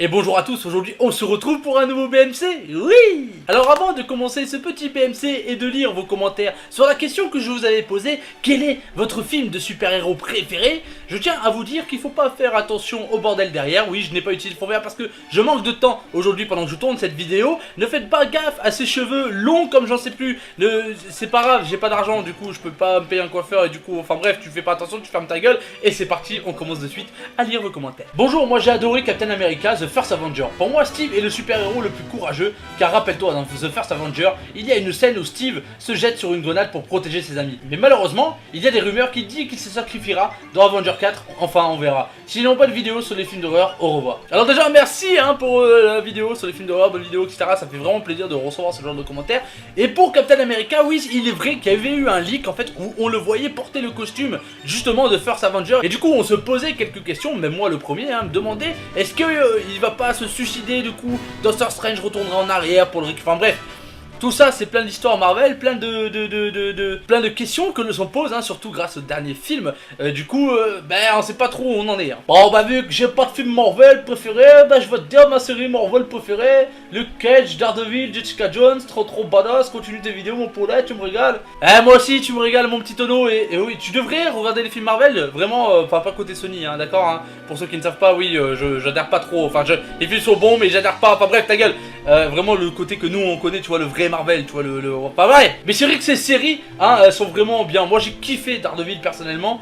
Et bonjour à tous, aujourd'hui on se retrouve pour un nouveau BMC. Oui. Alors avant de commencer ce petit BMC et de lire vos commentaires sur la question que je vous avais posée, quel est votre film de super-héros préféré? Je tiens à vous dire qu'il faut pas faire attention au bordel derrière. Oui, je n'ai pas utilisé le fond vert parce que je manque de temps aujourd'hui pendant que je tourne cette vidéo. Ne faites pas gaffe à ces cheveux longs comme j'en sais plus. C'est pas grave, j'ai pas d'argent, du coup je peux pas me payer un coiffeur et du coup, enfin bref, tu fais pas attention, tu fermes ta gueule. Et c'est parti, on commence de suite à lire vos commentaires. Bonjour, moi j'ai adoré Captain America, The First Avenger. Pour moi, Steve est le super-héros le plus courageux, car rappelle-toi, dans The First Avenger, il y a une scène où Steve se jette sur une grenade pour protéger ses amis. Mais malheureusement, il y a des rumeurs qui disent qu'il se sacrifiera dans Avenger 4, enfin on verra. Sinon, pas de vidéo sur les films d'horreur, au revoir. Alors déjà, merci pour la vidéo sur les films d'horreur, bonne vidéo, etc. Ça fait vraiment plaisir de recevoir ce genre de commentaires. Et pour Captain America, oui, il est vrai qu'il y avait eu un leak, en fait, où on le voyait porter le costume, justement, de First Avenger. Et du coup, on se posait quelques questions, même moi le premier, me demandait, est-ce que il va pas se suicider du coup, Doctor Strange retournera en arrière pour le enfin bref, tout ça c'est plein d'histoires Marvel, plein de questions que nous on pose, surtout grâce au dernier film. Du coup, on sait pas trop où on en est. Bon bah vu que j'ai pas de film Marvel préféré, je vais te dire ma série Marvel préférée, Luke Cage, Daredevil, Jessica Jones, trop badass, continue tes vidéos mon poulet, tu me régales. Moi aussi tu me régales mon petit tonneau et oui, tu devrais regarder les films Marvel, vraiment, enfin pas côté Sony, d'accord, pour ceux qui ne savent pas, oui, j'adhère pas trop, enfin les films sont bons mais j'adhère pas, enfin bref ta gueule, vraiment le côté que nous on connaît, tu vois, le vrai Marvel, tu vois, pas vrai. Mais c'est vrai que ces séries, elles sont vraiment bien. Moi j'ai kiffé Daredevil personnellement,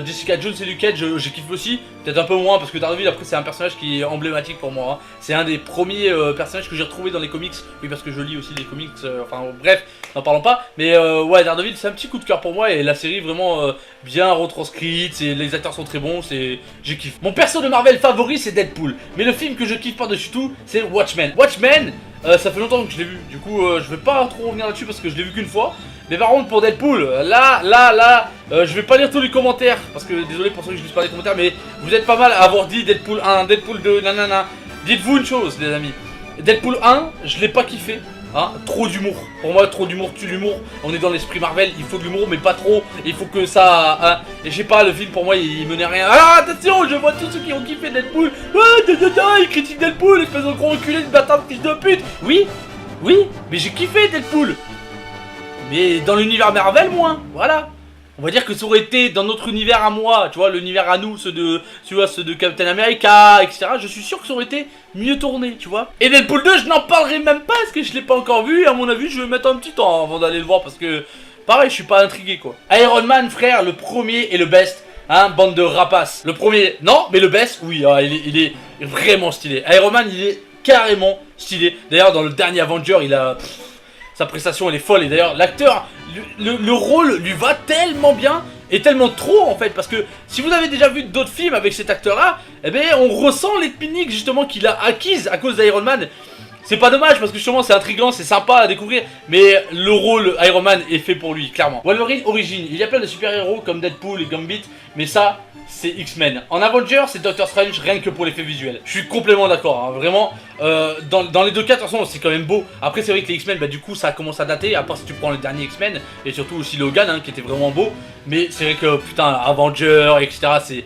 Jessica Jones et Luke Cage, j'ai kiffé aussi, peut-être un peu moins parce que Daredevil après c'est un personnage qui est emblématique pour moi, c'est un des premiers personnages que j'ai retrouvé dans les comics, oui parce que je lis aussi les comics, enfin bref, n'en parlons pas, mais ouais, Daredevil c'est un petit coup de cœur pour moi et la série vraiment bien retranscrite, les acteurs sont très bons, j'ai kiffé. Mon perso de Marvel favori c'est Deadpool, mais le film que je kiffe par-dessus tout c'est Watchmen. Watchmen, ça fait longtemps que je l'ai vu, du coup je vais pas trop revenir là-dessus parce que je l'ai vu qu'une fois. Mais par contre pour Deadpool, je vais pas lire tous les commentaires, parce que désolé pour ceux que je lis pas les commentaires, mais vous êtes pas mal à avoir dit Deadpool 1, Deadpool 2, nanana. Dites-vous une chose les amis, Deadpool 1, je l'ai pas kiffé. Trop d'humour. Pour moi, trop d'humour tue l'humour. On est dans l'esprit Marvel, il faut de l'humour, mais pas trop. Il faut que ça. Et je sais pas, le film pour moi, il menait rien. Attention, je vois tous ceux qui ont kiffé Deadpool. Ils critiquent Deadpool, espèce de gros enculé, de bâtard de fils de pute. Oui, mais j'ai kiffé Deadpool. Mais dans l'univers Marvel, moins. Voilà. On va dire que ça aurait été dans notre univers à moi, tu vois, l'univers à nous, ceux de Captain America, etc. Je suis sûr que ça aurait été mieux tourné, tu vois. Et Deadpool 2, je n'en parlerai même pas parce que je l'ai pas encore vu. Et à mon avis, je vais mettre un petit temps avant d'aller le voir parce que, pareil, je suis pas intrigué, quoi. Iron Man, frère, le premier et le best, bande de rapaces. Le premier, non, mais le best, oui, il est vraiment stylé. Iron Man, il est carrément stylé. D'ailleurs, dans le dernier Avenger, il a... sa prestation elle est folle et d'ailleurs l'acteur, le rôle lui va tellement bien et tellement trop en fait, parce que si vous avez déjà vu d'autres films avec cet acteur là, on ressent les techniques justement qu'il a acquises à cause d'Iron Man. C'est pas dommage parce que justement c'est intriguant, c'est sympa à découvrir, mais le rôle Iron Man est fait pour lui, clairement. Wolverine Origin, il y a plein de super-héros comme Deadpool et Gambit, mais ça c'est X-Men. En Avengers c'est Doctor Strange, rien que pour l'effet visuel. Je suis complètement d'accord, vraiment, dans les deux cas de toute façon c'est quand même beau. Après c'est vrai que les X-Men, du coup ça commence à dater, à part si tu prends le dernier X-Men, et surtout aussi Logan qui était vraiment beau. Mais c'est vrai que putain, Avengers, etc.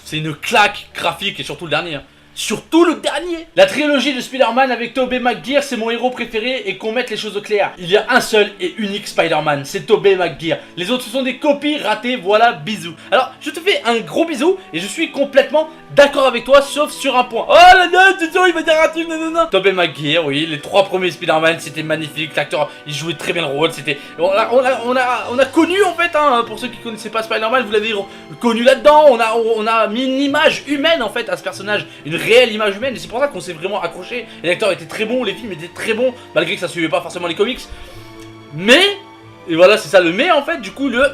c'est une claque graphique, et surtout le dernier. Surtout le dernier. La trilogie de Spider-Man avec Tobey Maguire, c'est mon héros préféré, et qu'on mette les choses au clair. Il y a un seul et unique Spider-Man, c'est Tobey Maguire. Les autres sont des copies ratées, voilà, bisous. Alors, je te fais un gros bisou, et je suis complètement d'accord avec toi, sauf sur un point. Oh là là, il va dire un truc, non. Tobey Maguire, oui, les 3 premiers Spider-Man, c'était magnifique. L'acteur, il jouait très bien le rôle, c'était... On a connu, en fait, pour ceux qui connaissaient pas Spider-Man, vous l'avez connu là-dedans. On a mis une image humaine, en fait, à ce personnage, une réelle image humaine, et c'est pour ça qu'on s'est vraiment accroché. Les acteurs étaient très bons, les films étaient très bons, malgré que ça suivait pas forcément les comics. Mais, et voilà, c'est ça le mais en fait, du coup, le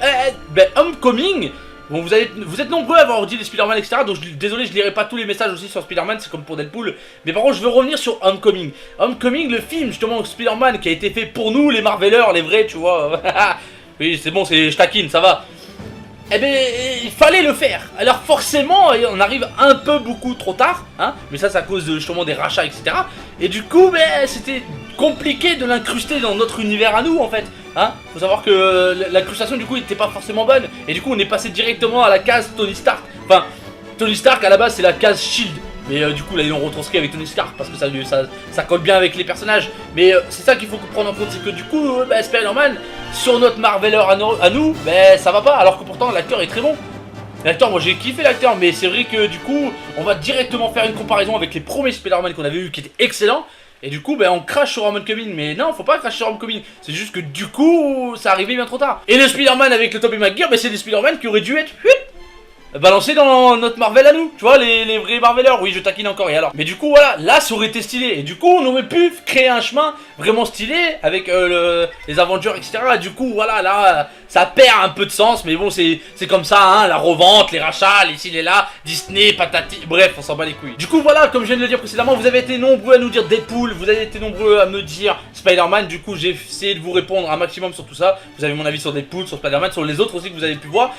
Homecoming. Bon, vous êtes nombreux à avoir dit les Spider-Man, etc. Donc désolé, je lirai pas tous les messages aussi sur Spider-Man, c'est comme pour Deadpool. Mais par contre, je veux revenir sur Homecoming. Homecoming, le film justement Spider-Man qui a été fait pour nous, les Marveleurs, les vrais, tu vois. Oui, c'est bon, je taquine, ça va. Il fallait le faire. Alors forcément, on arrive un peu beaucoup trop tard, mais ça c'est à cause justement des rachats, etc. Et du coup, c'était compliqué de l'incruster dans notre univers à nous, en fait. Faut savoir que l'incrustation du coup n'était pas forcément bonne. Et du coup, on est passé directement à la case Tony Stark. Enfin, Tony Stark à la base c'est la case Shield. Mais du coup là ils l'ont retranscrit avec Tony Stark parce que ça colle bien avec les personnages. Mais c'est ça qu'il faut prendre en compte, c'est que du coup Spider-Man sur notre Marveler à nous, ça va pas, alors que pourtant l'acteur est très bon. L'acteur, moi j'ai kiffé l'acteur, mais c'est vrai que du coup on va directement faire une comparaison avec les premiers Spider-Man qu'on avait eu qui étaient excellents. Et du coup on crache sur Homecoming, mais non, faut pas cracher sur Homecoming. C'est juste que du coup ça arrivait bien trop tard. Et le Spider-Man avec le Tobey Maguire, c'est des Spider-Man qui auraient dû être balancés dans notre Marvel à nous, tu vois, les vrais Marvelers. Oui, je taquine encore, et alors. Mais du coup voilà, là ça aurait été stylé. Et du coup on aurait pu créer un chemin vraiment stylé avec les Avengers, etc. Et du coup voilà, là ça perd un peu de sens, mais bon c'est comme ça, hein, la revente, les rachats, les ci, les là, Disney, patati, bref, on s'en bat les couilles. Du coup voilà, comme je viens de le dire précédemment, vous avez été nombreux à nous dire Deadpool, vous avez été nombreux à me dire Spider-Man, du coup j'ai essayé de vous répondre un maximum sur tout ça. Vous avez mon avis sur Deadpool, sur Spider-Man, sur les autres aussi que vous avez pu voir.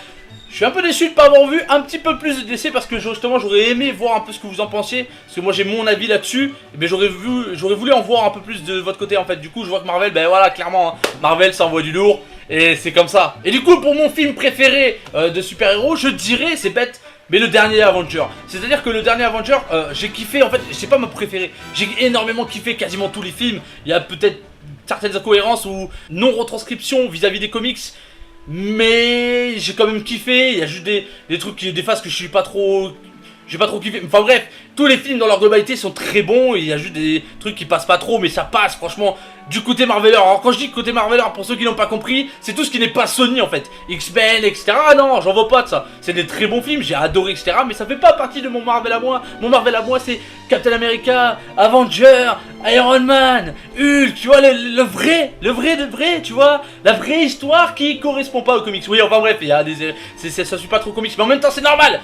Je suis un peu déçu de ne pas avoir vu un petit peu plus de DC parce que justement j'aurais aimé voir un peu ce que vous en pensiez. Parce que moi j'ai mon avis là-dessus, mais j'aurais voulu en voir un peu plus de votre côté en fait. Du coup je vois que Marvel, voilà clairement, hein, Marvel ça envoie du lourd et c'est comme ça. Et du coup pour mon film préféré de super-héros, je dirais, c'est bête, mais le dernier Avenger. C'est-à-dire que le dernier Avenger, j'ai kiffé, en fait, c'est pas mon préféré. J'ai énormément kiffé quasiment tous les films. Il y a peut-être certaines incohérences ou non-retranscriptions vis-à-vis des comics. Mais j'ai quand même kiffé, il y a juste des trucs, des phases que j'ai pas trop kiffé. Enfin bref, tous les films dans leur globalité sont très bons, il y a juste des trucs qui passent pas trop, mais ça passe franchement du côté Marveler. Alors quand je dis côté Marveler, pour ceux qui n'ont pas compris, c'est tout ce qui n'est pas Sony en fait. X-Men, etc. Ah non, j'en veux pas de ça. C'est des très bons films, j'ai adoré, etc. Mais ça fait pas partie de mon Marvel à moi. Mon Marvel à moi c'est Captain America, Avenger, Iron Man, Hulk, tu vois, le vrai, tu vois, la vraie histoire qui correspond pas aux comics. Oui, enfin bref, il y a ça suit pas trop comics, mais en même temps c'est normal.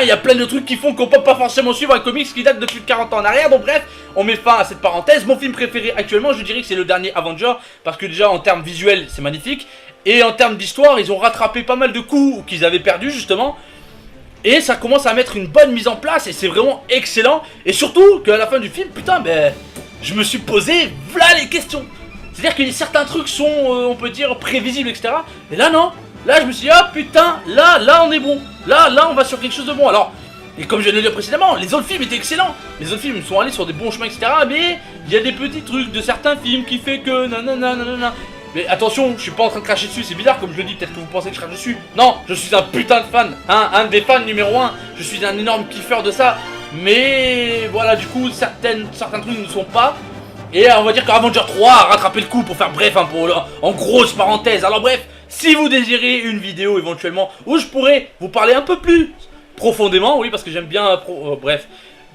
Il y a plein de trucs qui font qu'on peut pas forcément suivre un comics qui date de plus de 40 ans en arrière. Donc bref, on met fin à cette parenthèse. Mon film préféré actuellement, je dirais que c'est le dernier Avenger, parce que déjà en termes visuels c'est magnifique, et en termes d'histoire ils ont rattrapé pas mal de coups qu'ils avaient perdus justement. Et ça commence à mettre une bonne mise en place et c'est vraiment excellent. Et surtout qu'à la fin du film, putain, je me suis posé voilà les questions. C'est-à-dire que certains trucs sont, on peut dire, prévisibles, etc. Et là non. Là je me suis dit, ah putain, là on est bon. Là on va sur quelque chose de bon. Alors, et comme je viens de le dire précédemment, les autres films étaient excellents. Les autres films sont allés sur des bons chemins, etc. Mais il y a des petits trucs de certains films qui fait que nanana. Mais attention, je suis pas en train de cracher dessus, c'est bizarre comme je le dis, peut-être que vous pensez que je crache dessus. Non, je suis un putain de fan, hein, un des fans numéro 1. Je suis un énorme kiffeur de ça. Mais voilà, du coup, certains trucs ne sont pas. Et on va dire qu'Avenger 3 a rattrapé le coup pour faire bref, hein, en grosse parenthèse. Alors bref, si vous désirez une vidéo éventuellement où je pourrais vous parler un peu plus profondément, oui parce que j'aime bien,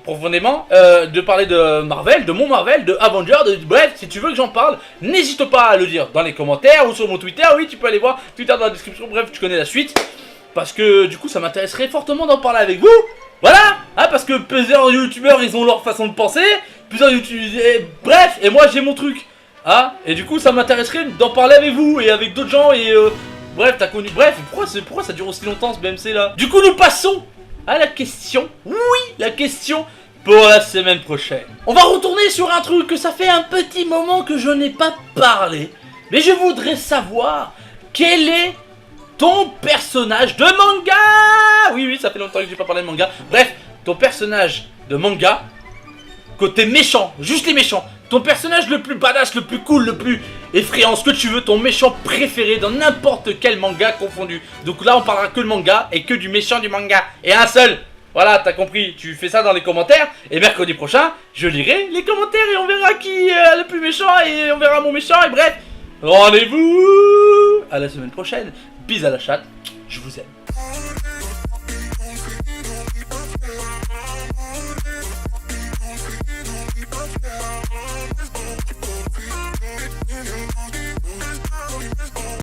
profondément, de parler de Marvel, de mon Marvel, de Avenger, bref, si tu veux que j'en parle, n'hésite pas à le dire dans les commentaires ou sur mon Twitter, oui tu peux aller voir, Twitter dans la description, bref tu connais la suite. Parce que du coup ça m'intéresserait fortement d'en parler avec vous. Voilà, hein, parce que plusieurs youtubeurs ils ont leur façon de penser, plusieurs youtubeurs, bref, et moi j'ai mon truc. Ah, et du coup ça m'intéresserait d'en parler avec vous et avec d'autres gens et bref, t'as connu. Bref, pourquoi ça dure aussi longtemps ce BMC là? Du coup nous passons à la question. Oui, la question pour la semaine prochaine. On va retourner sur un truc que ça fait un petit moment que je n'ai pas parlé. Mais je voudrais savoir quel est ton personnage de manga. Oui, ça fait longtemps que j'ai pas parlé de manga. Bref, ton personnage de manga côté méchant, juste les méchants. Ton personnage le plus badass, le plus cool, le plus effrayant, ce que tu veux, ton méchant préféré dans n'importe quel manga confondu. Donc là on parlera que de manga et que du méchant du manga. Et un seul. Voilà, t'as compris, tu fais ça dans les commentaires. Et mercredi prochain, je lirai les commentaires et on verra qui est le plus méchant. Et on verra mon méchant et bref. Rendez-vous à la semaine prochaine. Bis à la chatte, je vous aime.